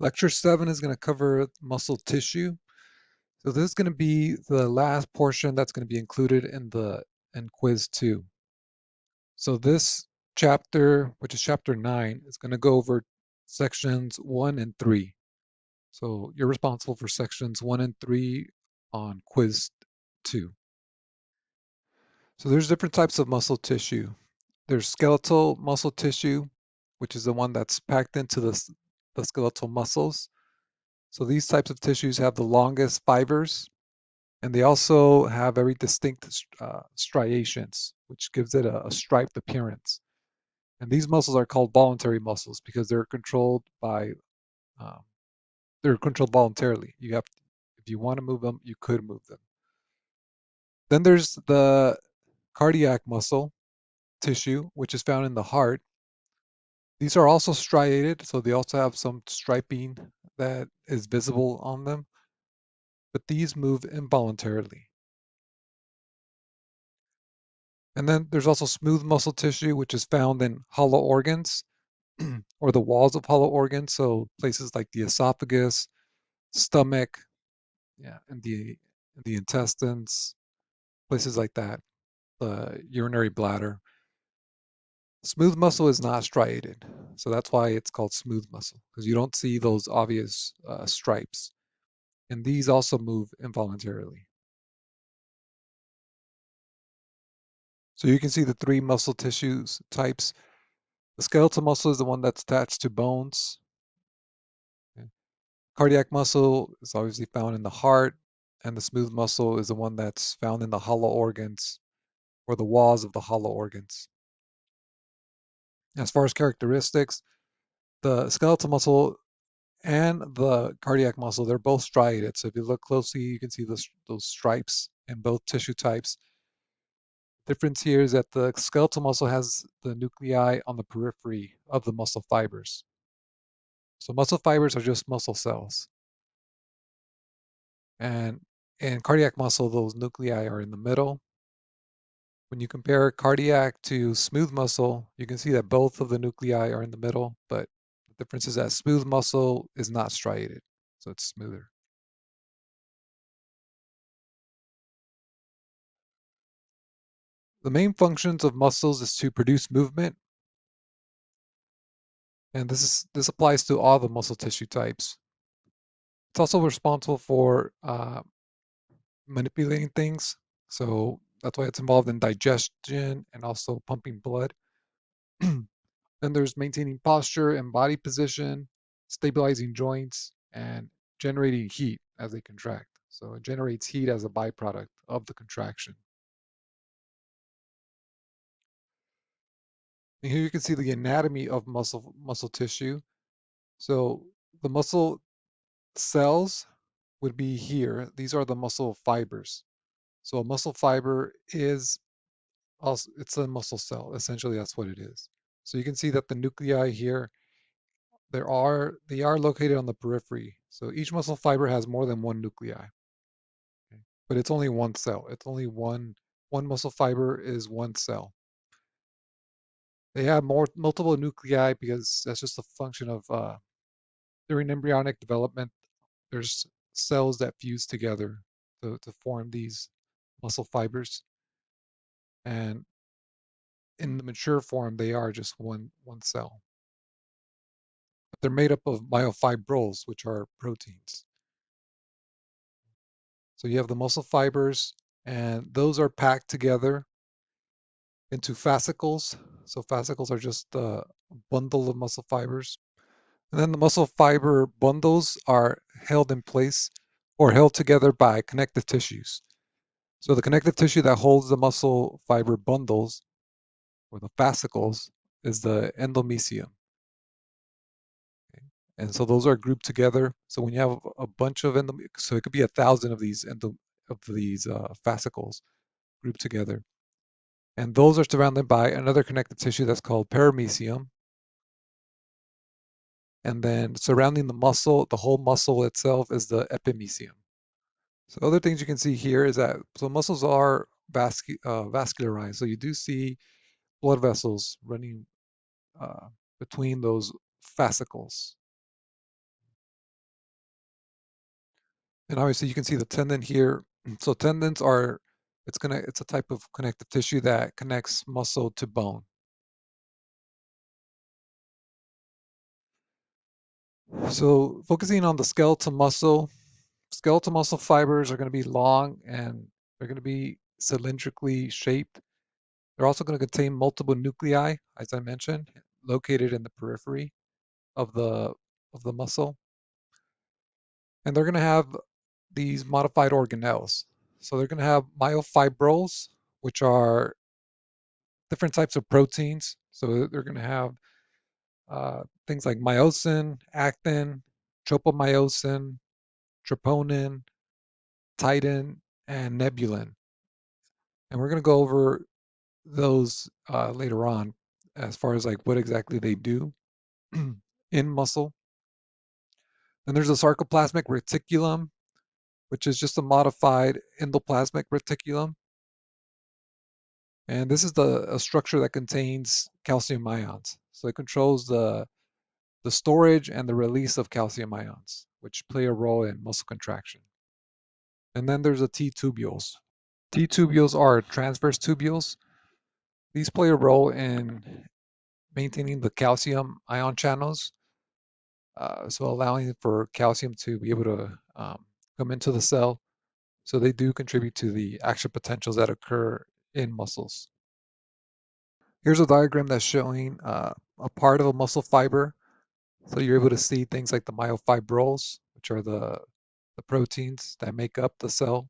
Lecture 7 is going to cover muscle tissue. So this is going to be the last portion that's going to be included in quiz 2. So this chapter, which is chapter 9, is going to go over sections 1 and 3. So you're responsible for sections 1 and 3 on quiz 2. So there's different types of muscle tissue. There's skeletal muscle tissue, which is the one that's packed into the skeletal muscles. So these types of tissues have the longest fibers, and they also have very distinct striations, which gives it a striped appearance. And these muscles are called voluntary muscles because um, they're controlled voluntarily. If you want to move them, you could move them. Then there's the cardiac muscle tissue, which is found in the heart. These are also striated, so they also have some striping that is visible on them, but these move involuntarily. And then there's also smooth muscle tissue, which is found in hollow organs or the walls of hollow organs. So places like the esophagus, stomach, yeah, and the intestines, places like that, the urinary bladder. Smooth muscle is not striated, so that's why it's called smooth muscle because you don't see those obvious stripes. And these also move involuntarily. So you can see the three muscle tissues types. The skeletal muscle is the one that's attached to bones. Okay. Cardiac muscle is obviously found in the heart, and the smooth muscle is the one that's found in the hollow organs or the walls of the hollow organs. As far as characteristics, the skeletal muscle and the cardiac muscle, they're both striated. So if you look closely, you can see those stripes in both tissue types. Difference here is that the skeletal muscle has the nuclei on the periphery of the muscle fibers. So muscle fibers are just muscle cells. And in cardiac muscle, those nuclei are in the middle. When you compare cardiac to smooth muscle, you can see that both of the nuclei are in the middle, but the difference is that smooth muscle is not striated, so it's smoother. The main functions of muscles is to produce movement, and this applies to all the muscle tissue types. It's also responsible for manipulating things, so that's why it's involved in digestion and also pumping blood. Then there's maintaining posture and body position, stabilizing joints, and generating heat as they contract. So it generates heat as a byproduct of the contraction. And here you can see the anatomy of muscle tissue. So the muscle cells would be here. These are the muscle fibers. So a muscle fiber is also it's a muscle cell. Essentially, that's what it is. So you can see that the nuclei here they are located on the periphery. So each muscle fiber has more than one nuclei, okay? But it's only one cell. It's only one muscle fiber is one cell. They have multiple nuclei because that's just a function of during embryonic development. There's cells that fuse together to form these muscle fibers, and in the mature form, they are just one cell. But they're made up of myofibrils, which are proteins. So you have the muscle fibers, and those are packed together into fascicles. So fascicles are just a bundle of muscle fibers. And then the muscle fiber bundles are held in place or held together by connective tissues. So the connective tissue that holds the muscle fiber bundles or the fascicles is the endomysium. Okay? And so those are grouped together. So when you have a bunch of so it could be 1,000 of these fascicles grouped together. And those are surrounded by another connective tissue that's called perimysium. And then surrounding the whole muscle itself is the epimysium. So other things you can see here is that so muscles are vascularized. So you do see blood vessels running uh, between those fascicles. And obviously you can see the tendon here. So tendons are, it's a type of connective tissue that connects muscle to bone. So focusing on the skeletal muscle fibers are going to be long and they're going to be cylindrically shaped. They're also going to contain multiple nuclei, as I mentioned, located in the periphery of the muscle. And they're going to have these modified organelles. So they're going to have myofibrils, which are different types of proteins. So they're going to have things like myosin, actin, tropomyosin, troponin, titin, and nebulin. And we're going to go over those later on as far as like what exactly they do in muscle. Then there's a sarcoplasmic reticulum, which is just a modified endoplasmic reticulum. And this is a structure that contains calcium ions. So it controls the storage and the release of calcium ions, which play a role in muscle contraction. And then there's the T tubules. T tubules are transverse tubules. These play a role in maintaining the calcium ion channels, so allowing for calcium to be able to come into the cell. So they do contribute to the action potentials that occur in muscles. Here's a diagram that's showing a part of a muscle fiber. So you're able to see things like the myofibrils, which are the proteins that make up the cell.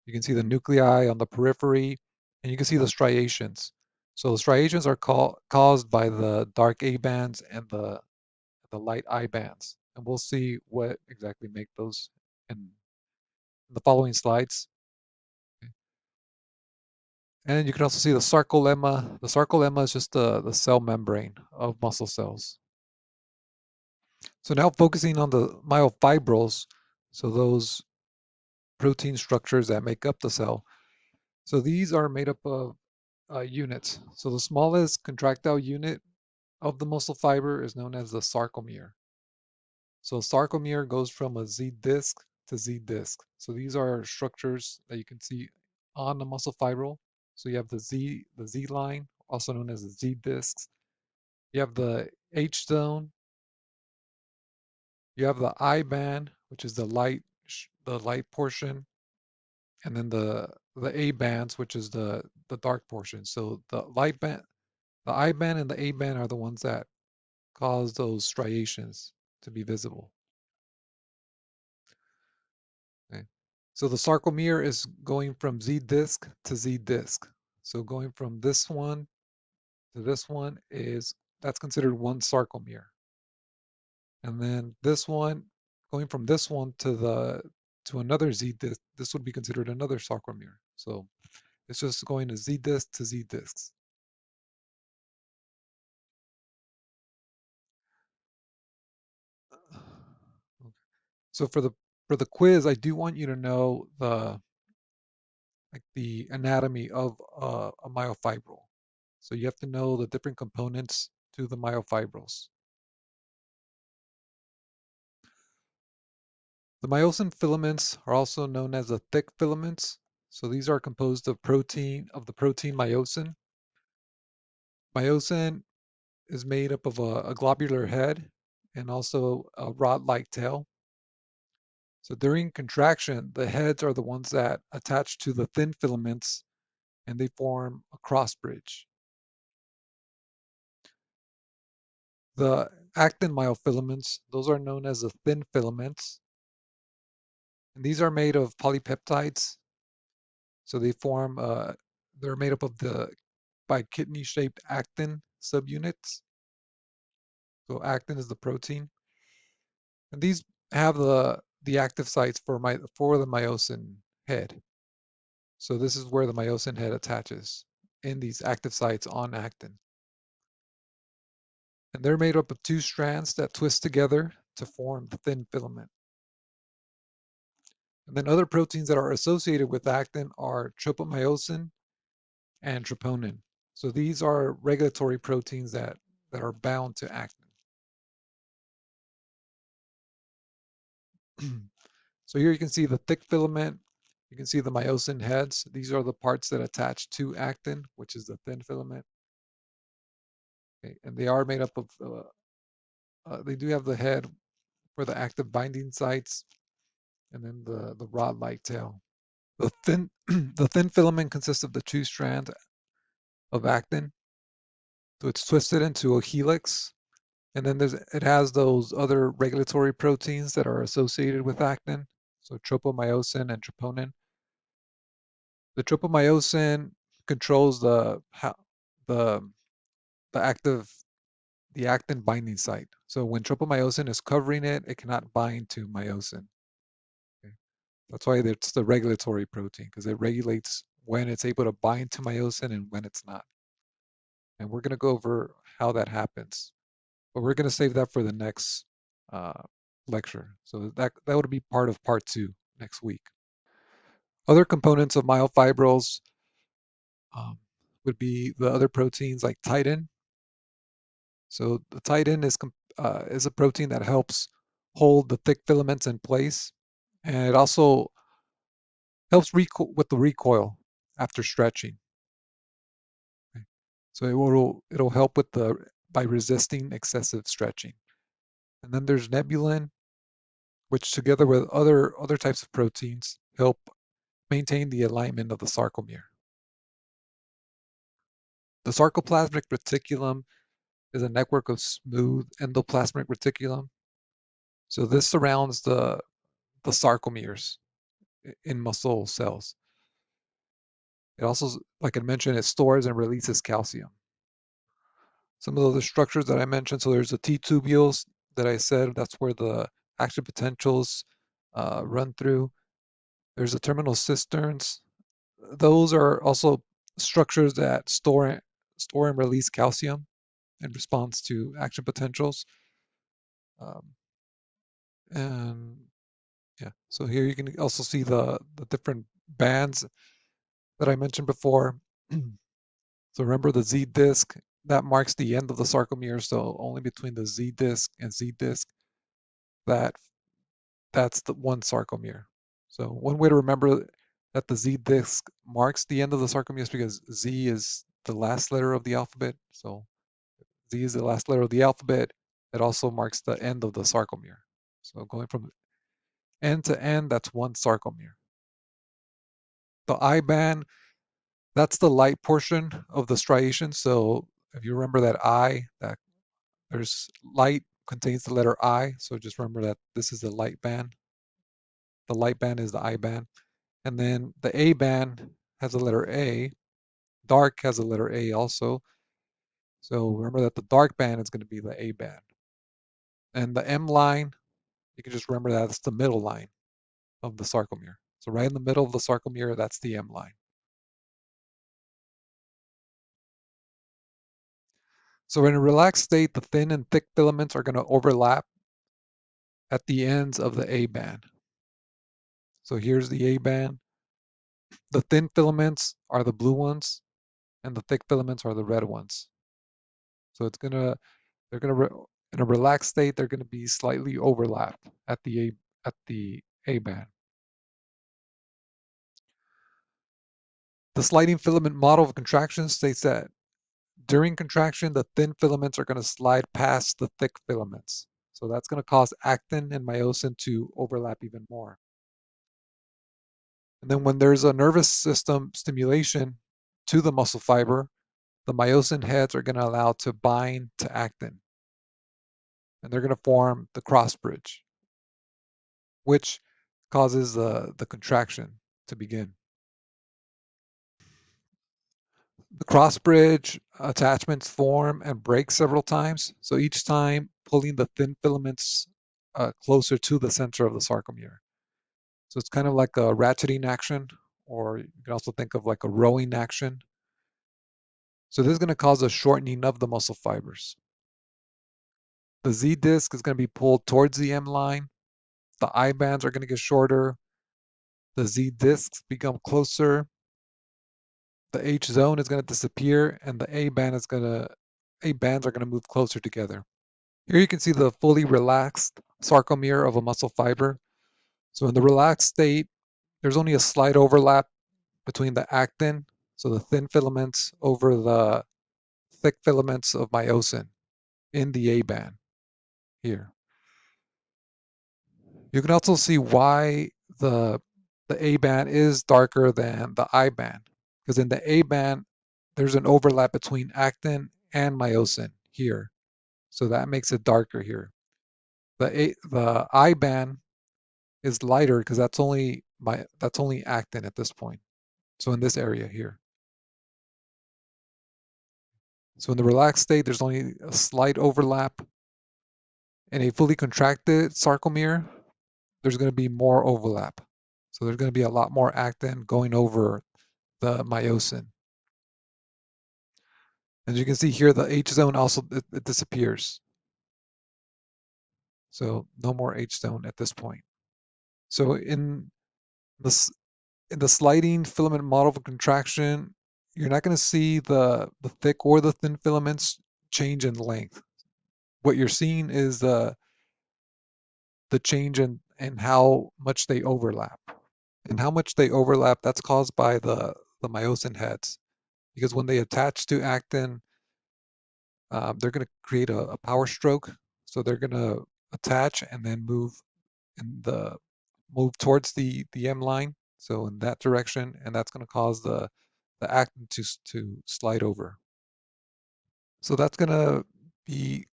You can see the nuclei on the periphery, and you can see the striations. So the striations are caused by the dark A bands and the light I bands. And we'll see what exactly make those in the following slides. And you can also see the sarcolemma. The sarcolemma is just the cell membrane of muscle cells. So now focusing on the myofibrils, so those protein structures that make up the cell. So these are made up of units. So the smallest contractile unit of the muscle fiber is known as the sarcomere. So sarcomere goes from a Z disc to Z disc. So these are structures that you can see on the muscle fibril. So you have the Z line, also known as the Z discs. You have the H zone. You have the I band, which is the light portion, and then the A bands, which is the dark portion. So the light band, the I band, and the A band are the ones that cause those striations to be visible. Okay. So the sarcomere is going from Z disc to Z disc. So going from this one to this one that's considered one sarcomere. And then this one, going from this one to another Z disc, this would be considered another sarcomere. So it's just going to Z disc to Z discs. So for the quiz, I do want you to know the anatomy of a myofibril. So you have to know the different components to the myofibrils. The myosin filaments are also known as the thick filaments. So these are composed of the protein myosin. Myosin is made up of a globular head and also a rod-like tail. So during contraction, the heads are the ones that attach to the thin filaments and they form a cross bridge. The actin myofilaments, those are known as the thin filaments, and these are made of polypeptides. So they're made up of by kidney-shaped actin subunits. So actin is the protein, and these have the active sites for the myosin head. So this is where the myosin head attaches in these active sites on actin. And they're made up of two strands that twist together to form the thin filament. And then other proteins that are associated with actin are tropomyosin and troponin. So these are regulatory proteins that are bound to actin. So here you can see the thick filament. You can see the myosin heads. These are the parts that attach to actin, which is the thin filament. Okay, and they are made up of, they do have the head for the active binding sites, and then the rod-like tail. The thin, the thin filament consists of the two strands of actin. So it's twisted into a helix, and then it has those other regulatory proteins that are associated with actin. So tropomyosin and troponin. The tropomyosin controls the the active the actin binding site. So when tropomyosin is covering it, it cannot bind to myosin. Okay? That's why it's the regulatory protein, because it regulates when it's able to bind to myosin and when it's not. And we're going to go over how that happens, but we're going to save that for the next uh, lecture. So that would be part of part 2 next week. Other components of myofibrils um, would be the other proteins like titin. So the titin is a protein that helps hold the thick filaments in place, and it also helps with the recoil after stretching. Okay? So it'll help with by resisting excessive stretching. And then there's nebulin, which together with other types of proteins help maintain the alignment of the sarcomere. The sarcoplasmic reticulum is a network of smooth endoplasmic reticulum. So this surrounds the sarcomeres in muscle cells. It also, like I mentioned, it stores and releases calcium. Some of the other structures that I mentioned, so there's the T-tubules that I said, that's where the action potentials run through. There's the terminal cisterns. Those are also structures that store and release calcium in response to action potentials. Um, and yeah, so here you can also see the different bands that I mentioned before. So remember the Z disc, that marks the end of the sarcomere. So only between the Z disc and Z disc, that that's the one sarcomere. So one way to remember that the Z disc marks the end of the sarcomere is because Z is the last letter of the alphabet. So Z is the last letter of the alphabet. It also marks the end of the sarcomere. So going from end to end, that's one sarcomere. The I band, that's the light portion of the striation. So if you remember that I, that there's light contains the letter I. So just remember that this is the light band. The light band is the I band. And then the A band has the letter A. Dark has the letter A also. So remember that the dark band is going to be the A band. And the M line, you can just remember that it's the middle line of the sarcomere. So right in the middle of the sarcomere, that's the M line. So in a relaxed state, the thin and thick filaments are going to overlap at the ends of the A band. So here's the A band. The thin filaments are the blue ones, and the thick filaments are the red ones. So in a relaxed state, they're gonna be slightly overlapped at the A band. The sliding filament model of contraction states that during contraction, the thin filaments are gonna slide past the thick filaments. So that's gonna cause actin and myosin to overlap even more. And then when there's a nervous system stimulation to the muscle fiber, the myosin heads are gonna allow to bind to actin, and they're going to form the cross bridge, which causes the contraction to begin. The cross bridge attachments form and break several times, so each time pulling the thin filaments closer to the center of the sarcomere. So it's kind of like a ratcheting action, or you can also think of like a rowing action. So this is going to cause a shortening of the muscle fibers. The Z disc is going to be pulled towards the M line. The I bands are going to get shorter. The Z discs become closer. The H zone is going to disappear, and the A bands are going to move closer together. Here you can see the fully relaxed sarcomere of a muscle fiber. So in the relaxed state, there's only a slight overlap between the actin, so the thin filaments, over the thick filaments of myosin in the A band here. You can also see why the the A band is darker than the I band, because in the A band there's an overlap between actin and myosin here, so that makes it darker here. The I band is lighter because that's only actin at this point. So in this area here. So in the relaxed state, there's only a slight overlap. In a fully contracted sarcomere, there's going to be more overlap. So there's going to be a lot more actin going over the myosin. As you can see here, the H zone also it disappears. So no more H zone at this point. So the in the sliding filament model of contraction, you're not going to see the thick or the thin filaments change in length. What you're seeing is the change in how much they overlap. And how much they overlap, that's caused by the myosin heads. Because when they attach to actin, they're going to create a power stroke. So they're going to attach and then in the move towards the M line. So in that direction, and that's going to cause the actin to slide over. So that's going to be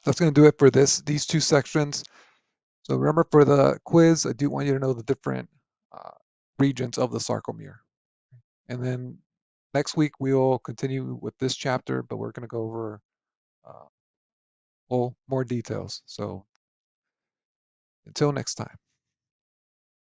that's going to do it for these two sections. So remember, for the quiz, I do want you to know the different uh, regions of the sarcomere. And then next week we'll continue with this chapter, but we're going to go over more details. So until next time.